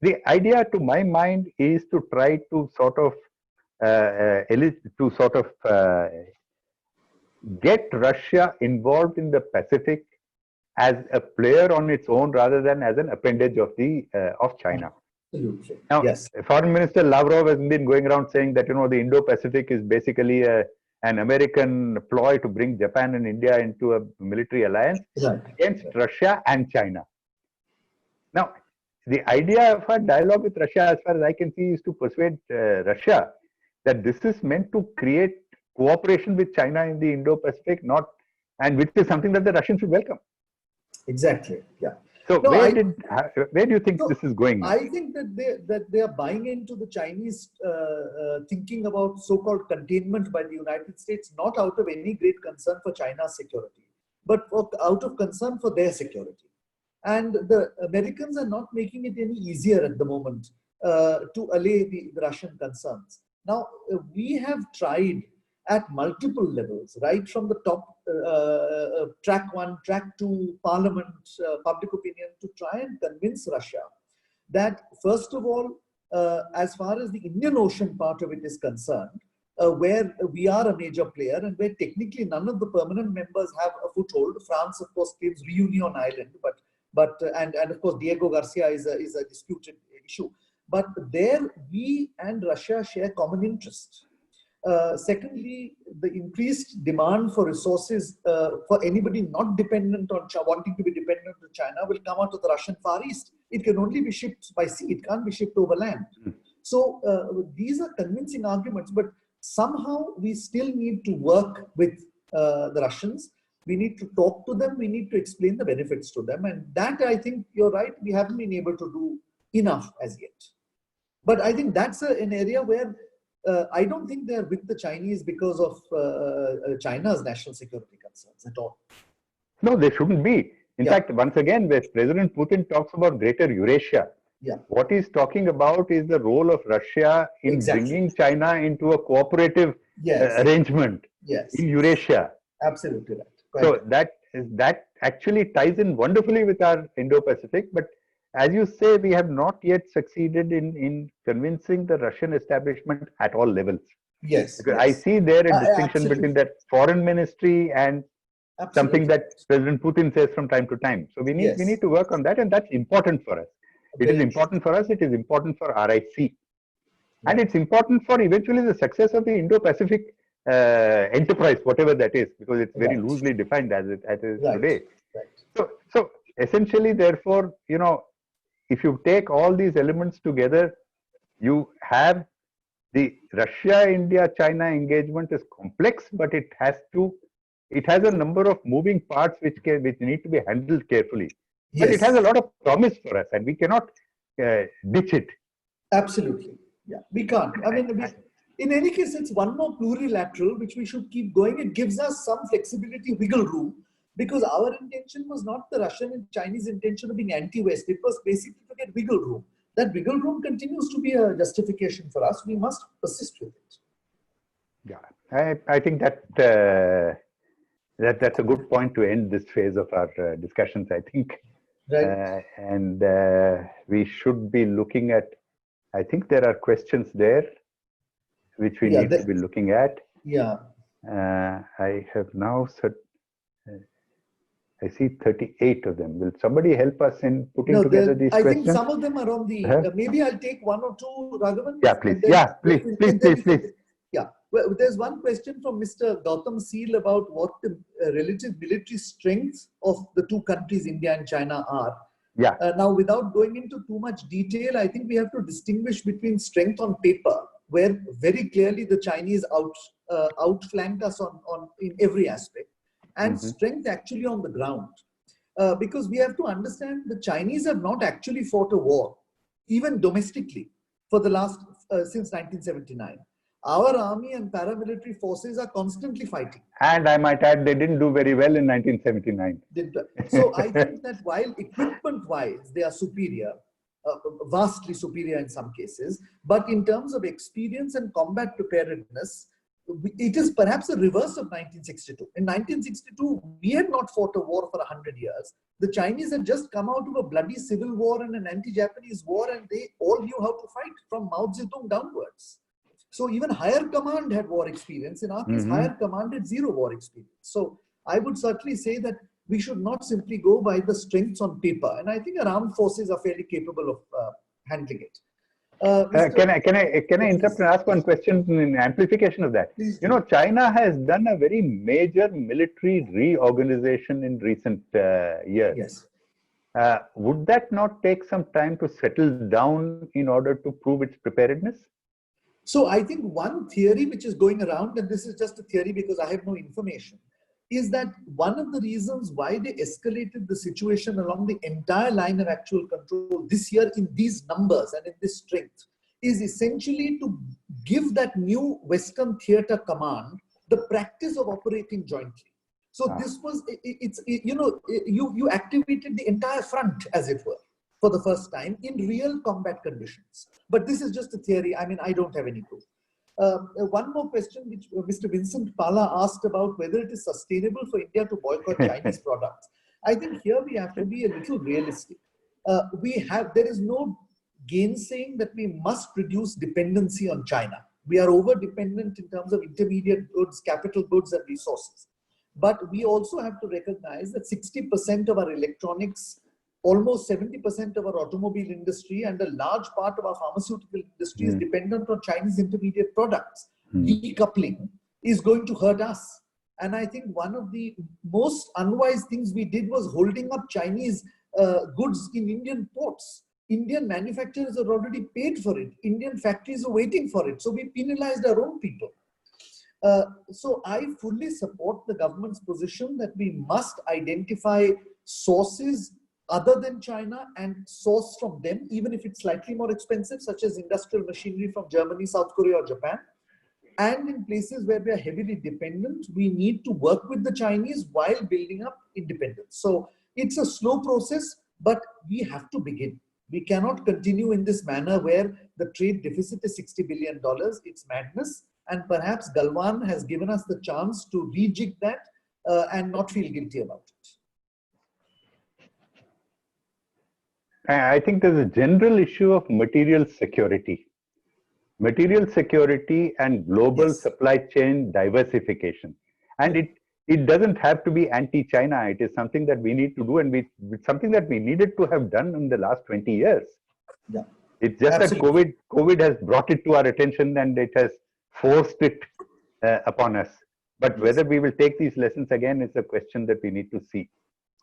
The idea, to my mind, is to try to sort of get Russia involved in the Pacific as a player on its own, rather than as an appendage of China. Absolutely. Now, Foreign Minister Lavrov has been going around saying that the Indo-Pacific is basically an American ploy to bring Japan and India into a military alliance against Russia and China. Now, the idea of a dialogue with Russia, as far as I can see, is to persuade Russia that this is meant to create cooperation with China in the Indo-Pacific, and which is something that the Russians should welcome. Exactly. Yeah. So where do you think this is going? I think that they are buying into the Chinese thinking about so-called containment by the United States, not out of any great concern for China's security, but out of concern for their security. And the Americans are not making it any easier at the moment to allay the Russian concerns. Now, we have tried at multiple levels, right from the top, track 1, track 2, parliament, public opinion, to try and convince Russia that, first of all, as far as the Indian Ocean part of it is concerned, where we are a major player and where technically none of the permanent members have a foothold. France, of course, claims Reunion Island, and of course Diego Garcia is a disputed issue. But there, we and Russia share common interest. Secondly, the increased demand for resources for anybody not dependent on wanting to be dependent on China will come out of the Russian Far East. It can only be shipped by sea. It can't be shipped over land. So these are convincing arguments, but somehow we still need to work with the Russians. We need to talk to them. We need to explain the benefits to them. And that, I think you're right, we haven't been able to do enough as yet. But I think that's an area where I don't think they're with the Chinese because of China's national security concerns at all. No, they shouldn't be. In fact, once again, where President Putin talks about greater Eurasia, what he's talking about is the role of Russia in bringing China into a cooperative arrangement in Eurasia. Absolutely right. So that actually ties in wonderfully with our Indo-Pacific. But as you say, we have not yet succeeded in convincing the Russian establishment at all levels. Yes. Because I see there a distinction between that foreign ministry and something that President Putin says from time to time. So we need to work on that, and that's important for us. It is important for us. It is important for RIC, and it's important for eventually the success of the Indo-Pacific enterprise, whatever that is, because it's very loosely defined as it is today. So essentially, therefore, if you take all these elements together, you have the Russia-India-China engagement is complex, but it has a number of moving parts which need to be handled carefully. But it has a lot of promise for us, and we cannot ditch it. Absolutely. Yeah, we can't. I mean, in any case, it's one more plurilateral, which we should keep going. It gives us some flexibility, wiggle room, because our intention was not the Russian and Chinese intention of being anti-West. It was basically to get wiggle room. That wiggle room continues to be a justification for us. We must persist with it. Yeah, I think that's a good point to end this phase of our discussions, I think. Right. And we should be looking at, I think there are questions there which we need to be looking at. Yeah. I have now I see 38 of them. Will somebody help us in putting together these questions? I think some of them are on the, maybe I'll take one or two, Raghavan. Yeah, please. Please. Yeah. Well, there's one question from Mr. Gautam Seal about what the relative military strengths of the two countries, India and China, are. Yeah. Now, without going into too much detail, I think we have to distinguish between strength on paper, where very clearly the Chinese outflank us in every aspect, and strength actually on the ground. Because we have to understand the Chinese have not actually fought a war, even domestically, for the last, since 1979. Our army and paramilitary forces are constantly fighting. And I might add, they didn't do very well in 1979. So I think that while equipment-wise, they are superior, vastly superior in some cases, but in terms of experience and combat preparedness, it is perhaps a reverse of 1962. In 1962, we had not fought a war for 100 years. The Chinese had just come out of a bloody civil war and an anti-Japanese war, and they all knew how to fight from Mao Zedong downwards. So even higher command had war experience. In our case, higher command had zero war experience. So I would certainly say that we should not simply go by the strengths on paper. And I think our armed forces are fairly capable of handling it. Can I interrupt and ask one question in amplification of that? Please. China has done a very major military reorganization in recent years. Yes. Would that not take some time to settle down in order to prove its preparedness? So I think one theory which is going around, and this is just a theory because I have no information, is that one of the reasons why they escalated the situation along the entire line of actual control this year in these numbers and in this strength is essentially to give that new Western theater command the practice of operating jointly. So this was, you activated the entire front, as it were, for the first time in real combat conditions. But this is just a theory. I mean, I don't have any proof. One more question which Mr. Vincent Pala asked about whether it is sustainable for India to boycott Chinese products. I think here we have to be a little realistic. There is no gainsaying that we must reduce dependency on China. We are over dependent in terms of intermediate goods, capital goods and resources. But we also have to recognize that 60% of our electronics, almost 70% of our automobile industry and a large part of our pharmaceutical industry is dependent on Chinese intermediate products. Decoupling is going to hurt us. And I think one of the most unwise things we did was holding up Chinese goods in Indian ports. Indian manufacturers are already paid for it. Indian factories are waiting for it. So we penalized our own people. So I fully support the government's position that we must identify sources other than China and source from them, even if it's slightly more expensive, such as industrial machinery from Germany, South Korea, or Japan. And in places where we are heavily dependent, we need to work with the Chinese while building up independence. So it's a slow process, but we have to begin. We cannot continue in this manner where the trade deficit is $60 billion. It's madness. And perhaps Galwan has given us the chance to rejig that and not feel guilty about it. I think there's a general issue of material security. Material security and global supply chain diversification. And it doesn't have to be anti-China. It is something that we need to do, and it's something that we needed to have done in the last 20 years. Yeah. It's just Absolutely. that COVID has brought it to our attention and it has forced it upon us. But whether we will take these lessons again is a question that we need to see.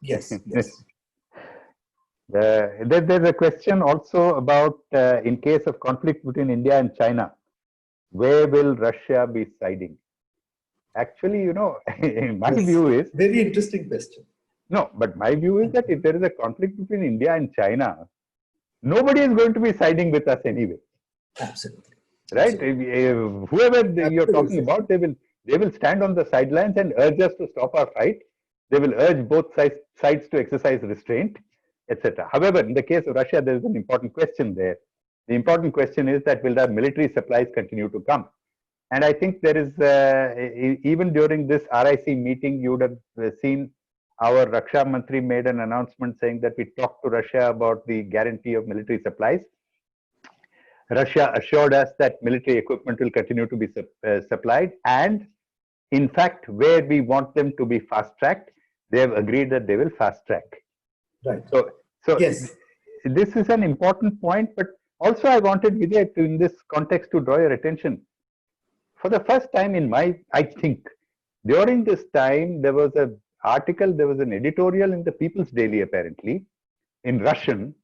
Yes, yes. There's a question also about in case of conflict between India and China, where will Russia be siding? Actually, you know, my view is... Very interesting question. No, but my view is that if there is a conflict between India and China, nobody is going to be siding with us anyway. Absolutely. Right? Absolutely. Whoever you're talking about, they will stand on the sidelines and urge us to stop our fight. They will urge both sides to exercise restraint, etc. However, in the case of Russia, there is an important question there. The important question is that will the military supplies continue to come? And I think there is, even during this RIC meeting, you would have seen our Raksha Mantri made an announcement saying that we talked to Russia about the guarantee of military supplies. Russia assured us that military equipment will continue to be supplied. And in fact, where we want them to be fast-tracked, they have agreed that they will fast-track. Right. So yes, this is an important point, but also I wanted, Vijay, to, in this context, to draw your attention. For the first time in I think, during this time, there was an article, there was an editorial in the People's Daily, apparently, in Russian,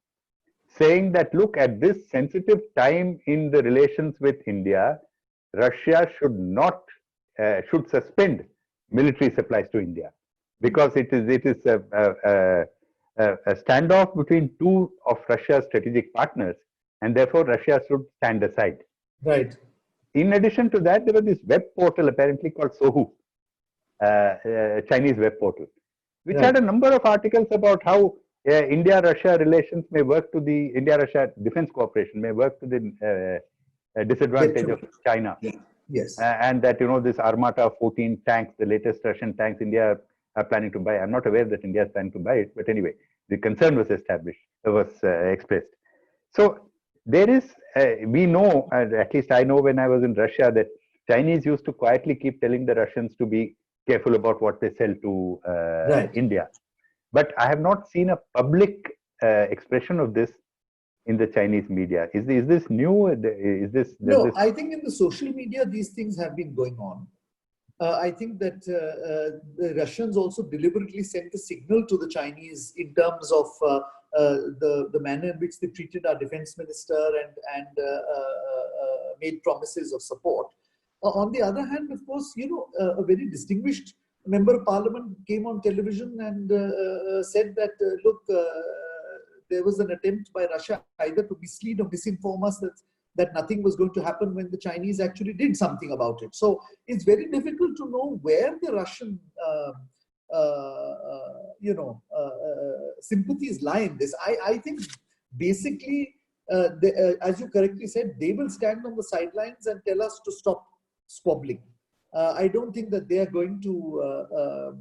saying that, look, at this sensitive time in the relations with India, Russia should suspend military supplies to India, because it is a standoff between two of Russia's strategic partners, and therefore Russia should stand aside. Right. In addition to that, there was this web portal apparently called Sohu, Chinese web portal, which had a number of articles about how India-Russia relations may work to the India-Russia defense cooperation may work to the disadvantage of China. Yeah. Yes. And that, you know, this Armata 14 tanks, the latest Russian tanks, India are planning to buy. I'm not aware that India is planning to buy it, but anyway, the concern was expressed. So there is, we know, at least I know when I was in Russia, that Chinese used to quietly keep telling the Russians to be careful about what they sell to India. But I have not seen a public expression of this in the Chinese media. Is this new? No, I think in the social media, these things have been going on. I think that the Russians also deliberately sent a signal to the Chinese in terms of the manner in which they treated our defense minister and made promises of support. On the other hand, of course, you know, a very distinguished member of parliament came on television and said that, look, there was an attempt by Russia either to mislead or misinform us that nothing was going to happen when the Chinese actually did something about it. So it's very difficult to know where the Russian, sympathies lie in this. I think basically, as you correctly said, they will stand on the sidelines and tell us to stop squabbling. I don't think that they are going to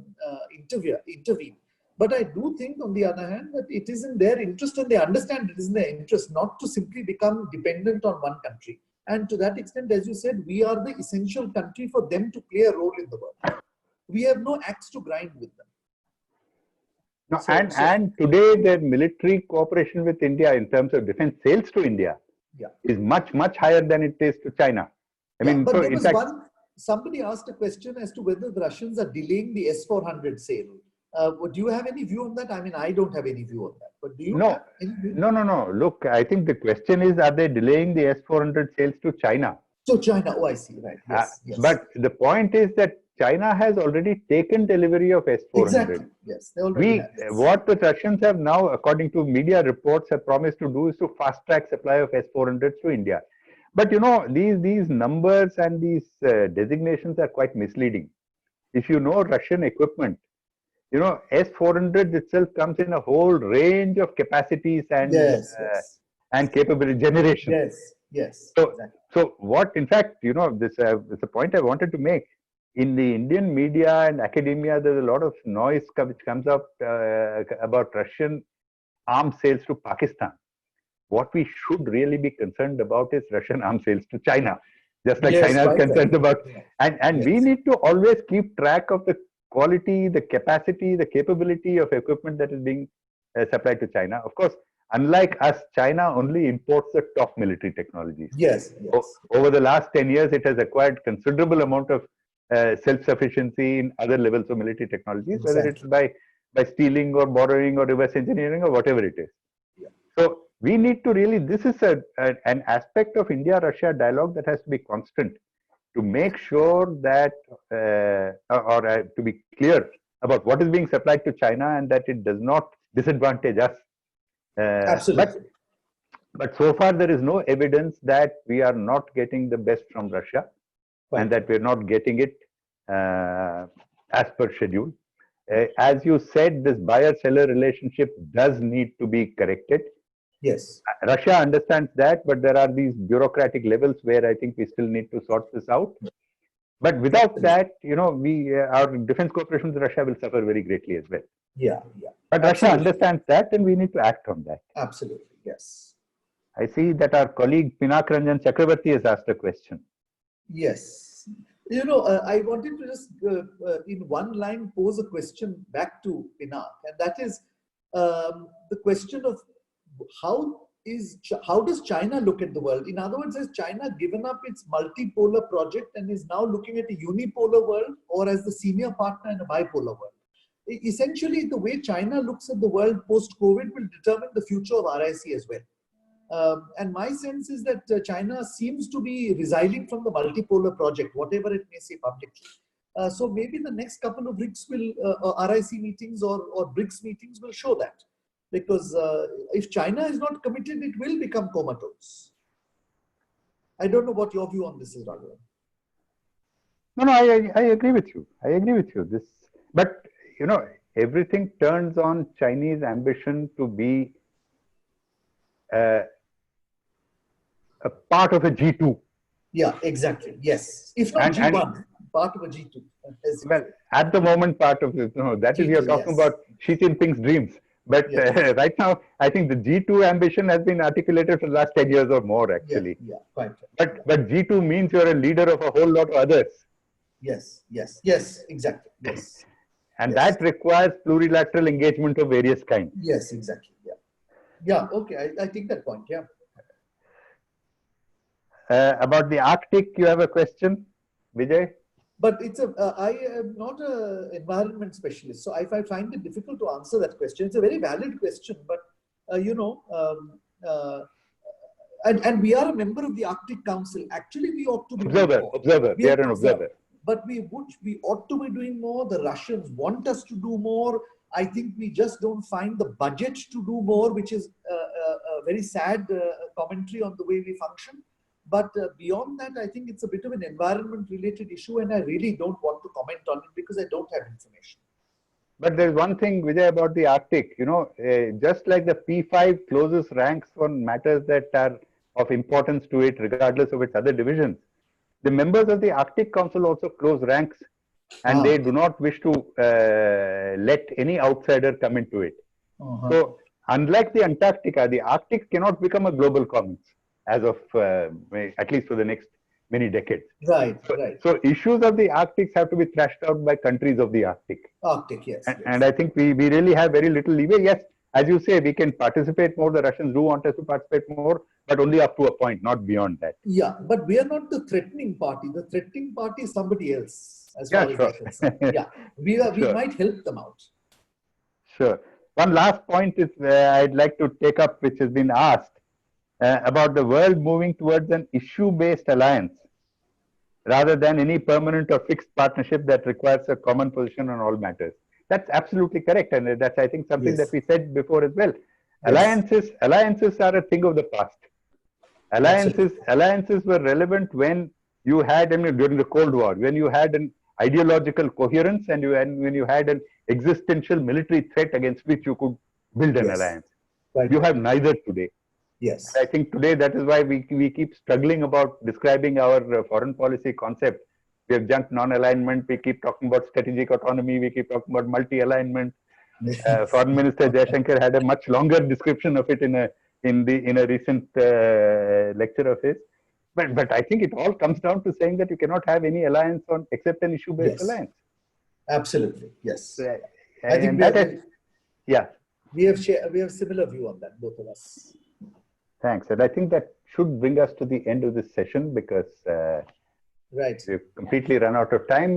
intervene. But I do think, on the other hand, that it is in their interest, and they understand it is in their interest, not to simply become dependent on one country. And to that extent, as you said, we are the essential country for them to play a role in the world. We have no axe to grind with them. No, So- and today their military cooperation with India in terms of defense sales to India Yeah. is much higher than it is to China. I Yeah, mean, but so there in was fact, somebody asked a question as to whether the Russians are delaying the S-400 sale. Do you have any view on that? I mean, I don't have any view on that. But do you No. have any view? no. Look, I think the question is, are they delaying the S-400 sales to China? So China, oh, I see, right. Yes, yes. But the point is that China has already taken delivery of S-400. Exactly, yes. They already have. Yes. What the Russians have now, according to media reports, have promised to do is to fast-track supply of S-400s to India. But you know, these numbers and these designations are quite misleading. If you know Russian equipment, you know, S-400 itself comes in a whole range of capacities and Yes, and capability generation. yes. So, Exactly. so what, in fact, you know, this is a point I wanted to make. In the Indian media and academia, there's a lot of noise which comes up about Russian arms sales to Pakistan. What we should really be concerned about is Russian arms sales to China, just like Yes, China is quite concerned right. about. Yeah. And we Yes. need to always keep track of the quality, the capacity, the capability of equipment that is being supplied to China. Of course, unlike us, China only imports the top military technologies. Yes. Over the last 10 years, it has acquired considerable amount of self-sufficiency in other levels of military technologies, whether it's by stealing or borrowing or reverse engineering or whatever it is. Yeah. So we need to really, this is an aspect of India-Russia dialogue that has to be constant to make sure that, to be clear about what is being supplied to China and that it does not disadvantage us. Absolutely. But so far, there is no evidence that we are not getting the best from Russia and that we're not getting it as per schedule. As you said, this buyer-seller relationship does need to be corrected. Yes. Russia understands that, but there are these bureaucratic levels where I think we still need to sort this out. But without that, you know, our defense cooperation with Russia will suffer very greatly as well. Yeah. But Russia understands that, and we need to act on that. Absolutely, yes. I see that our colleague Pinak Ranjan Chakravarti has asked a question. Yes. You know, I wanted to just, in one line, pose a question back to Pinak, and that is the question of how does China look at the world? In other words, has China given up its multipolar project and is now looking at a unipolar world, or as the senior partner in a bipolar world? Essentially, the way China looks at the world post-COVID will determine the future of RIC as well. And my sense is that China seems to be residing from the multipolar project, whatever it may say publicly. So maybe the next couple of RIC meetings or BRICS meetings will show that. Because if China is not committed, it will become comatose. I don't know what your view on this is, Raghavan. No, I agree with you. I agree with you. But you know, everything turns on Chinese ambition to be a part of a G2. Yeah, exactly. Yes. If not G1, part of a G2. Well, at the moment, part of it, that is, you're talking about Xi Jinping's dreams. But right now, I think the G2 ambition has been articulated for the last 10 years or more, actually. Yeah, quite right. But G2 means you're a leader of a whole lot of others. Yes, exactly. Yes. And that requires plurilateral engagement of various kinds. Yes, exactly. Yeah, okay. I take that point. Yeah. About the Arctic, you have a question, Vijay? But I am not an environment specialist, so I find it difficult to answer that question. It's a very valid question, but and we are a member of the Arctic Council. Actually, we ought to be observer. We are an observer. But we ought to be doing more. The Russians want us to do more. I think we just don't find the budget to do more, which is a very sad commentary on the way we function. But beyond that, I think it's a bit of an environment-related issue, and I really don't want to comment on it because I don't have information. But there's one thing, Vijay, about the Arctic. You know, just like the P5 closes ranks on matters that are of importance to it, regardless of its other divisions, the members of the Arctic Council also close ranks, and they do not wish to let any outsider come into it. So, unlike the Antarctica, the Arctic cannot become a global commons. as of at least for the next many decades. Right, So, right. so issues of the Arctic have to be thrashed out by countries of the Arctic. Arctic, yes. And I think we really have very little leeway. Yes, as you say, we can participate more. The Russians do want us to participate more, but only up to a point, not beyond that. Yeah, but we are not the threatening party. The threatening party is somebody else, as Yeah, far as sure. I'm concerned. Yeah, we Sure. might help them out. Sure. One last point is I'd like to take up, which has been asked, about the world moving towards an issue-based alliance rather than any permanent or fixed partnership that requires a common position on all matters. That's absolutely correct, and that's, I think, something Yes. that we said before as well. Yes. Alliances are a thing of the past. Alliances were relevant when you had, during the Cold War, when you had an ideological coherence and when you had an existential military threat against which you could build an Yes. alliance. Right. You have neither today. Yes. I think today that is why we keep struggling about describing our foreign policy concept. We have junked non-alignment. We keep talking about strategic autonomy. We keep talking about multi-alignment. Foreign Minister Jaishankar had a much longer description of it in a recent lecture of his. But I think it all comes down to saying that you cannot have any alliance except an issue-based Yes. alliance. Absolutely. Yes. I And think that is, yeah. we have similar view on that, both of us. Thanks. And I think that should bring us to the end of this session because Right. we've completely run out of time.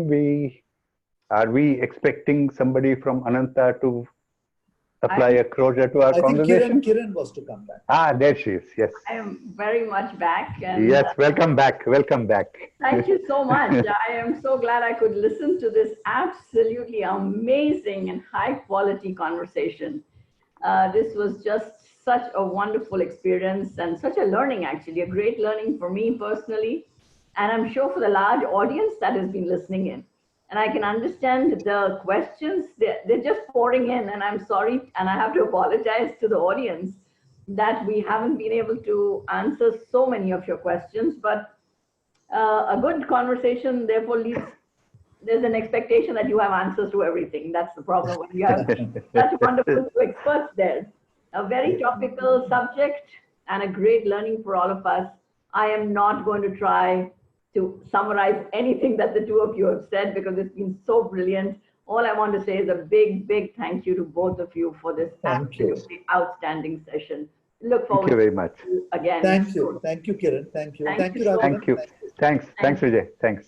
Are we expecting somebody from Ananta to apply a closure to our I think conversation? Kiran was to come back. Ah, there she is. Yes. I am very much back. And, Yes. Welcome back. Welcome back. Thank you so much. I am so glad I could listen to this absolutely amazing and high quality conversation. This was just such a wonderful experience and such a learning, actually, a great learning for me personally. And I'm sure for the large audience that has been listening in. And I can understand the questions, they're just pouring in. And I'm sorry, and I have to apologize to the audience that we haven't been able to answer so many of your questions. But a good conversation, therefore, there's an expectation that you have answers to everything. That's the problem when you have such wonderful experts there. A very topical subject and a great learning for all of us. I am not going to try to summarize anything that the two of you have said because it's been so brilliant. All I want to say is a big, big thank you to both of you for this Thank you. absolutely outstanding session. Look Thank forward you very much. to you again. Thank you. Thank you, Kiran. Thank you. Thank Thank you, you so Raghavan. Thank you. Thanks. Thanks, Vijay. Thanks.